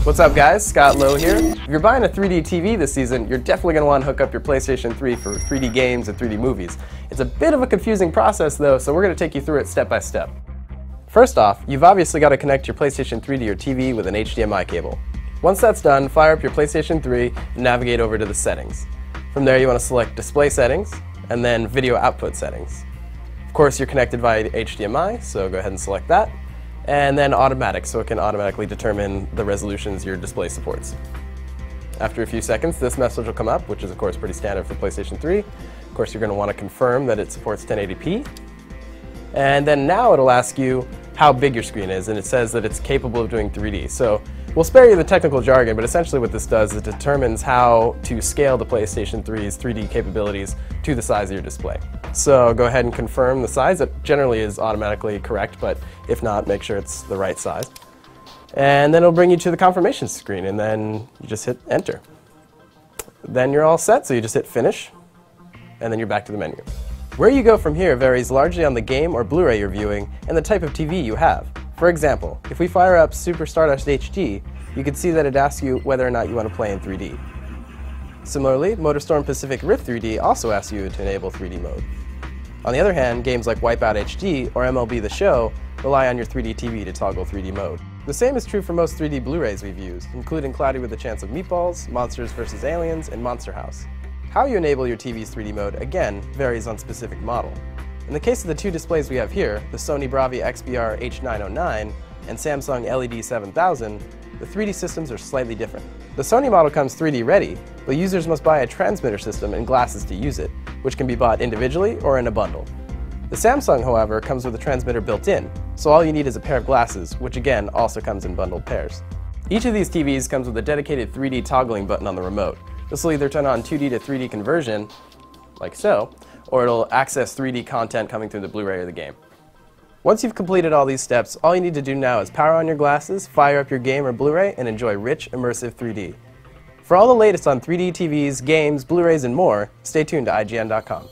What's up guys, Scott Lowe here. If you're buying a 3D TV this season, you're definitely going to want to hook up your PlayStation 3 for 3D games and 3D movies. It's a bit of a confusing process though, so we're going to take you through it step by step. First off, you've obviously got to connect your PlayStation 3 to your TV with an HDMI cable. Once that's done, fire up your PlayStation 3 and navigate over to the settings. From there you want to select display settings and then video output settings. Of course you're connected via HDMI, so go ahead and select that. And then automatic, so it can automatically determine the resolutions your display supports. After a few seconds, this message will come up, which is of course pretty standard for PlayStation 3. Of course you're going to want to confirm that it supports 1080p. And then now it'll ask you how big your screen is, and it says that it's capable of doing 3D. So we'll spare you the technical jargon, but essentially what this does is it determines how to scale the PlayStation 3's 3D capabilities to the size of your display. So go ahead and confirm the size. It generally is automatically correct, but if not, make sure it's the right size. And then it'll bring you to the confirmation screen, and then you just hit enter. Then you're all set, so you just hit finish, and then you're back to the menu. Where you go from here varies largely on the game or Blu-ray you're viewing and the type of TV you have. For example, if we fire up Super Stardust HD, you can see that it asks you whether or not you want to play in 3D. Similarly, MotorStorm Pacific Rift 3D also asks you to enable 3D mode. On the other hand, games like Wipeout HD or MLB The Show rely on your 3D TV to toggle 3D mode. The same is true for most 3D Blu-rays we've used, including Cloudy with a Chance of Meatballs, Monsters vs. Aliens, and Monster House. How you enable your TV's 3D mode, again, varies on specific model. In the case of the two displays we have here, the Sony Bravia XBR H909 and Samsung LED 7000, the 3D systems are slightly different. The Sony model comes 3D ready, but users must buy a transmitter system and glasses to use it, which can be bought individually or in a bundle. The Samsung, however, comes with a transmitter built in, so all you need is a pair of glasses, which again also comes in bundled pairs. Each of these TVs comes with a dedicated 3D toggling button on the remote. This will either turn on 2D to 3D conversion, like so, or it'll access 3D content coming through the Blu-ray or the game. Once you've completed all these steps, all you need to do now is power on your glasses, fire up your game or Blu-ray, and enjoy rich, immersive 3D. For all the latest on 3D TVs, games, Blu-rays, and more, stay tuned to IGN.com.